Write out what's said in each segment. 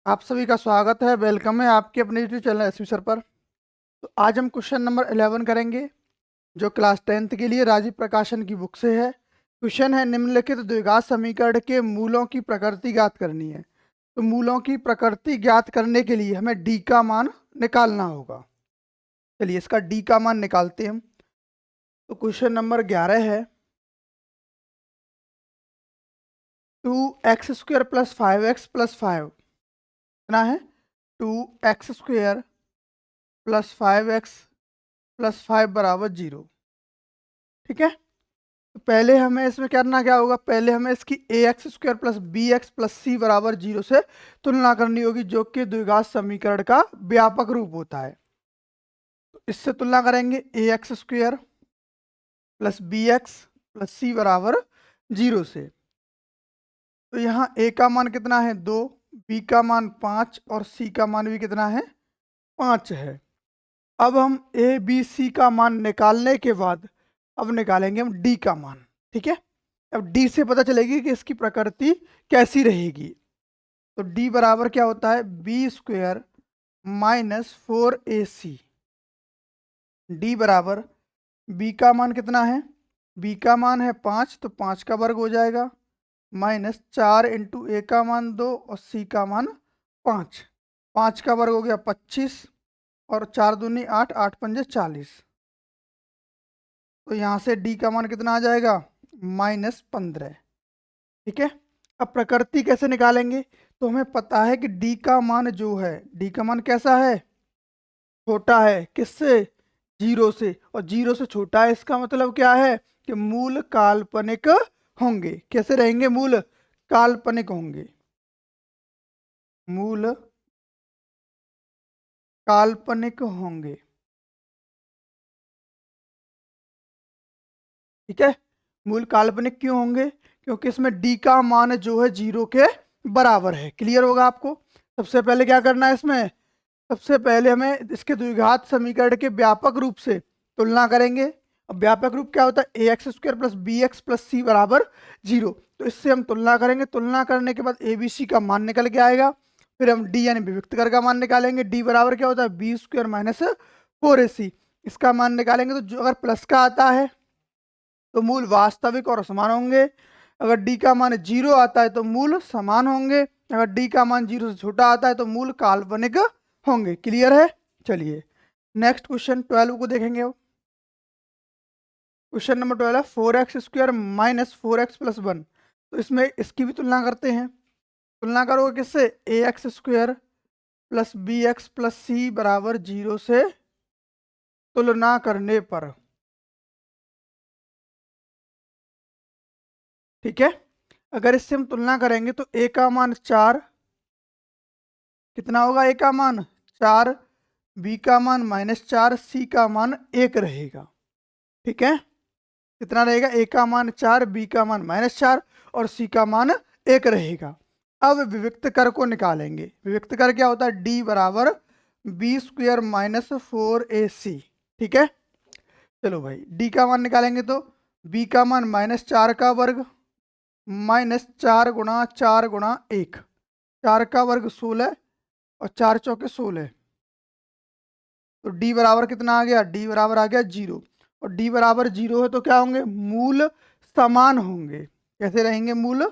आप सभी का स्वागत है। वेलकम है आपके अपने यूट्यूब चैनल एसवी सर पर। तो आज हम क्वेश्चन नंबर 11 करेंगे जो क्लास 10th के लिए राजीव प्रकाशन की बुक से है। क्वेश्चन है निम्नलिखित द्विघात समीकरण के मूलों की प्रकृति ज्ञात करनी है। तो मूलों की प्रकृति ज्ञात करने के लिए हमें डी का मान निकालना होगा। चलिए इसका डी का मान निकालते हैं हम। तो क्वेश्चन नंबर 11 है 2x² + 5x + 5 कितना है 2x² + 5x + 5 = 0। ठीक है, तो पहले हमें इसमें करना क्या होगा, पहले हमें इसकी ax² + bx + c = 0 से तुलना करनी होगी, जो कि द्विघात समीकरण का व्यापक रूप होता है। तो इससे तुलना करेंगे ax² + bx + c = 0 से। तो यहाँ a का मान कितना है 2, b का मान 5 और c का मान भी कितना है 5 है। अब हम a b c का मान निकालने के बाद अब निकालेंगे हम d का मान। ठीक है, अब d से पता चलेगी कि इसकी प्रकृति कैसी रहेगी। तो d बराबर क्या होता है b² - 4ac। d बराबर b का मान कितना है, b का मान है 5, तो 5 का वर्ग हो जाएगा, -4 × a का मान 2 और c का मान 5। 5 का वर्ग हो गया 25 और 4 दूनी 8, 8 पंजे 40। तो यहाँ से d का मान कितना आ जाएगा -15। ठीक है, अब प्रकृति कैसे निकालेंगे। तो हमें पता है कि d का मान जो है, d का मान कैसा है छोटा है, किससे 0 से, और 0 से छोटा है इसका मतलब क्या है कि मूल काल्पनिक होंगे। कैसे रहेंगे, मूल काल्पनिक होंगे, मूल काल्पनिक होंगे। ठीक है, मूल काल्पनिक क्यों होंगे, क्योंकि इसमें d का मान जो है 0 के बराबर है। क्लियर होगा आपको। सबसे पहले क्या करना है इसमें, सबसे पहले हमें इसके द्विघात समीकरण के व्यापक रूप से तुलना करेंगे। अब व्यापक रूप क्या होता है ax² + bx + c = 0। तो इससे हम तुलना करेंगे, तुलना करने के बाद a b c का मान निकल के आएगा। फिर हम d यानी विविक्त कर का मान निकालेंगे। d बराबर क्या होता है b² - 4ac। इसका मान निकालेंगे तो जो अगर प्लस का आता है तो मूल वास्तविक और समान होंगे। अगर d का मान 0 आता है तो मूल समान होंगे। अगर d का मान 0 से छोटा आता है तो मूल काल्पनिक होंगे। क्लियर है। चलिए नेक्स्ट क्वेश्चन 12 को देखेंगे। अब क्वेश्चन नंबर 12 है 4x² - 4x + 1। तो इसमें इसकी भी तुलना करते हैं। तुलना करोगे किससे, ax² + bx + c = 0 से तुलना करने पर। ठीक है, अगर इससे हम तुलना करेंगे तो a का मान 4 कितना होगा, a का मान 4, b का मान -4, c का मान 1 रहेगा। ठीक है, कितना रहेगा, a का मान 4, b का मान -4 और c का मान 1 रहेगा। अब विविक्त कर को निकालेंगे। विविक्त कर क्या होता है, d बराबर b² - 4ac। ठीक है, चलो भाई d का मान निकालेंगे तो b का मान -4 का वर्ग -4 × 4 × 1, 4 का वर्ग 16 और 4 चौके 16। तो d बराबर कितना आ गया, d बराबर आ गया 0। और d बराबर 0 है तो क्या होंगे, मूल समान होंगे। कैसे रहेंगे, मूल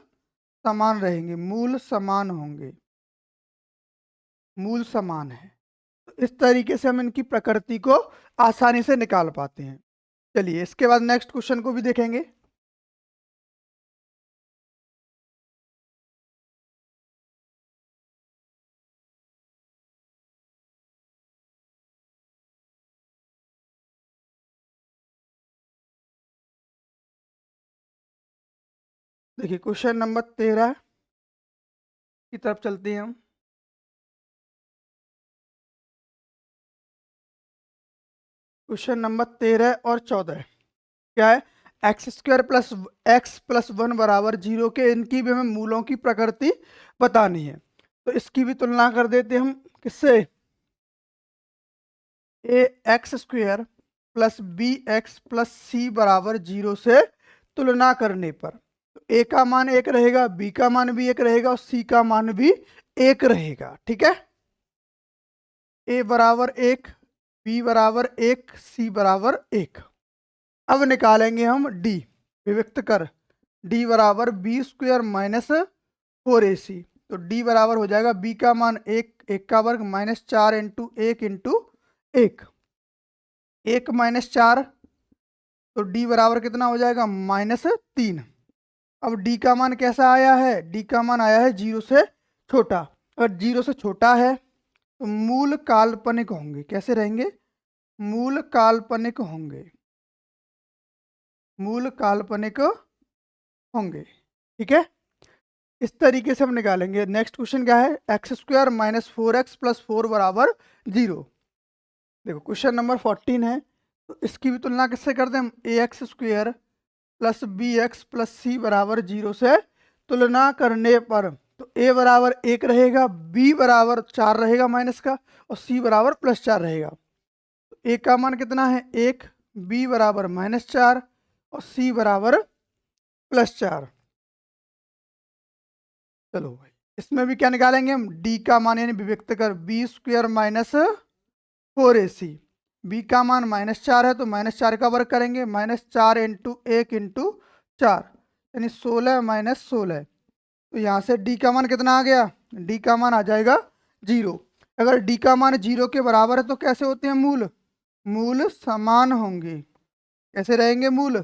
समान रहेंगे, मूल समान होंगे, मूल समान है। तो इस तरीके से हम इनकी प्रकृति को आसानी से निकाल पाते हैं। चलिए इसके बाद नेक्स्ट क्वेश्चन को भी देखेंगे। देखिए क्वेश्चन नंबर 13 की तरफ चलते हैं हम। क्वेश्चन नंबर 13 और 14 क्या है, x² + x + 1 = 0 के इनकी भी हमें मूलों की प्रकृति बतानी है। तो इसकी भी तुलना कर देते हम किससे, ax² + bx + c = 0 से तुलना करने पर। तो a का मान 1 रहेगा, b का मान भी 1 रहेगा और c का मान भी 1 रहेगा। ठीक है, a बराबर 1, b बराबर 1, c बराबर 1। अब निकालेंगे हम d, विविक्त कर d बराबर बी स्क्वायर माइनस 4ac। तो d बराबर हो जाएगा b का मान 1, 1 का वर्ग माइनस 4 इंटू 1 इंटू 1, 1 माइनस 4, तो d बराबर कितना हो जाएगा -3। अब d का मान कैसा आया है, d का मान आया है 0 से छोटा। अगर 0 से छोटा है तो मूल काल्पनिक होंगे। कैसे रहेंगे, मूल काल्पनिक होंगे, मूल काल्पनिक होंगे। ठीक है, इस तरीके से हम निकालेंगे। नेक्स्ट क्वेश्चन क्या है, x square minus 4x plus 4 बराबर 0। देखो क्वेश्चन नंबर 14 है, तो इसकी भी तुलना किससे करते हैं हम, A X square plus B X plus C बराबर 0 से तुलना करने पर तो ए बराबर 1 रहेगा, बी बराबर 4 रहेगा माइनस का, और सी बराबर +4 रहेगा। तो ए का मान कितना है 1, बी बराबर -4 और सी बराबर +4। चलो भाई, इसमें भी क्या निकालेंगे हम, डी का मान यानी विविक्त कर B square minus 4ac। B का मान -4 है तो -4 का वर्ग करेंगे, -4 इंटू 1 इंटू 4 यानी 16 माइनस 16। तो यहाँ से डी का मान कितना आ गया, डी का मान आ जाएगा 0। अगर डी का मान 0 के बराबर है तो कैसे होते हैं मूल, मूल समान होंगे। कैसे रहेंगे, मूल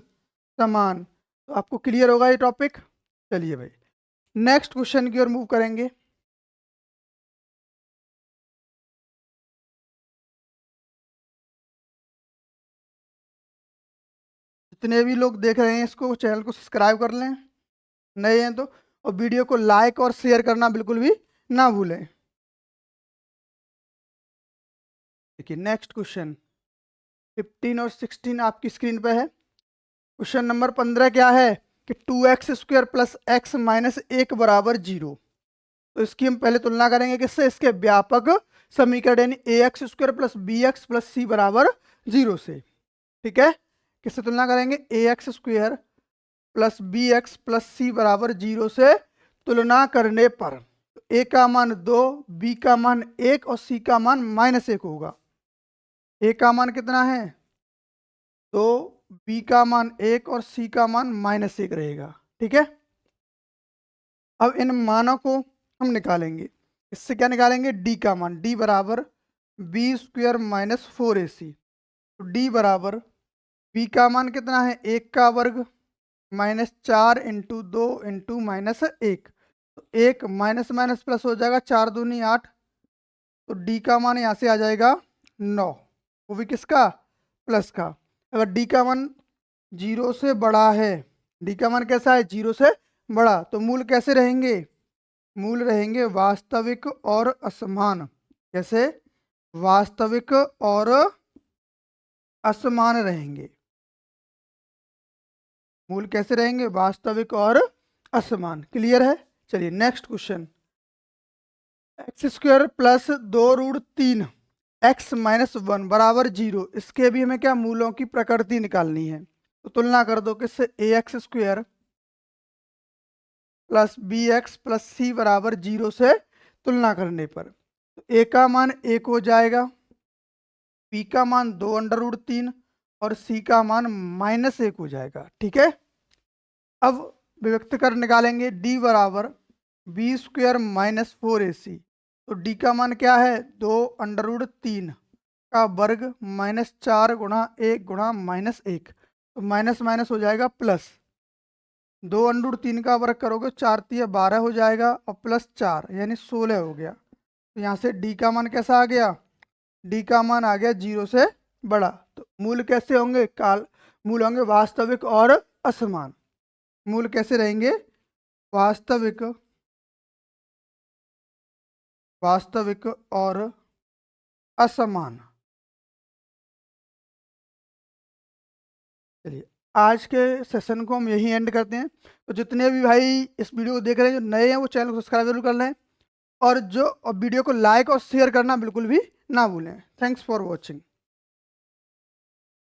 समान। तो आपको क्लियर होगा ये टॉपिक। चलिए भाई नेक्स्ट क्वेश्चन की ओर मूव करेंगे। जितने भी लोग देख रहे हैं इसको, चैनल को सब्सक्राइब कर लें नए हैं तो, और वीडियो को लाइक और शेयर करना बिल्कुल भी ना भूलें। देखिए नेक्स्ट क्वेश्चन 15 और 16 आपकी स्क्रीन पे है। क्वेश्चन नंबर 15 क्या है कि 2x square plus x minus 1 बराबर 0। तो इसकी हम पहले तुलना करेंगे किससे, इसके व्यापक समीकरण यानी A X square plus B X plus C बराबर 0 से। ठीक है, किससे तुलना करेंगे, A X square plus B X plus C बराबर 0 से तुलना करने पर ए का मान 2, बी का मान 1 और सी का मान -1 होगा। ए का मान कितना है 2, बी का मान 1 और सी का मान -1 रहेगा। ठीक है, अब इन मानों को हम निकालेंगे। इससे क्या निकालेंगे, डी का मान, डी बराबर बी स्क्वायर माइनस 4ac। तो डी बराबर बी का मान कितना है 1 का वर्ग -4 इंटू 2 इंटू -1। तो 1 माइनस माइनस प्लस हो जाएगा, 4 दूनी 8। तो डी का मान यहाँ से आ जाएगा 9, वो भी किसका, प्लस का। अगर डी का मान 0 से बड़ा है, डी का मान कैसा है 0 से बड़ा, तो मूल कैसे रहेंगे, मूल रहेंगे वास्तविक और असमान। कैसे, वास्तविक और असमान रहेंगे। मूल कैसे रहेंगे, वास्तविक और असमान। क्लियर है। चलिए next question, x square plus 2√3 x minus 1 बराबर 0। इसके भी हमें क्या, मूलों की प्रकृति निकालनी है। तो तुलना कर दो किससे, A X square plus B X plus C बराबर 0 से तुलना करने पर तो ए का मान 1 हो जाएगा, बी का मान 2√3 और सी का मान -1 हो जाएगा। ठीक है, अब विभक्त कर निकालेंगे, डी बराबर बी स्क्वायर माइनस 4ac। तो डी का मान क्या है 2√3 का वर्ग -4 गुणा 1 गुणा -1। तो माइनस माइनस हो जाएगा प्लस, 2√3 का वर्ग करोगे 4 × 12 हो जाएगा और +4 यानी 16 हो गया। तो यहाँ से डी का मान कैसा आ गया, डी का मान आ गया 0 से बड़ा। तो मूल कैसे होंगे, मूल होंगे वास्तविक और असमान। मूल कैसे रहेंगे, वास्तविक, वास्तविक और असमान। चलिए आज के सेशन को हम यही एंड करते हैं। तो जितने भी भाई इस वीडियो को देख रहे हैं, जो नए हैं, वो चैनल को सब्सक्राइब जरूर कर लें, और वीडियो को लाइक और शेयर करना बिल्कुल भी ना भूलें। Thanks for watching.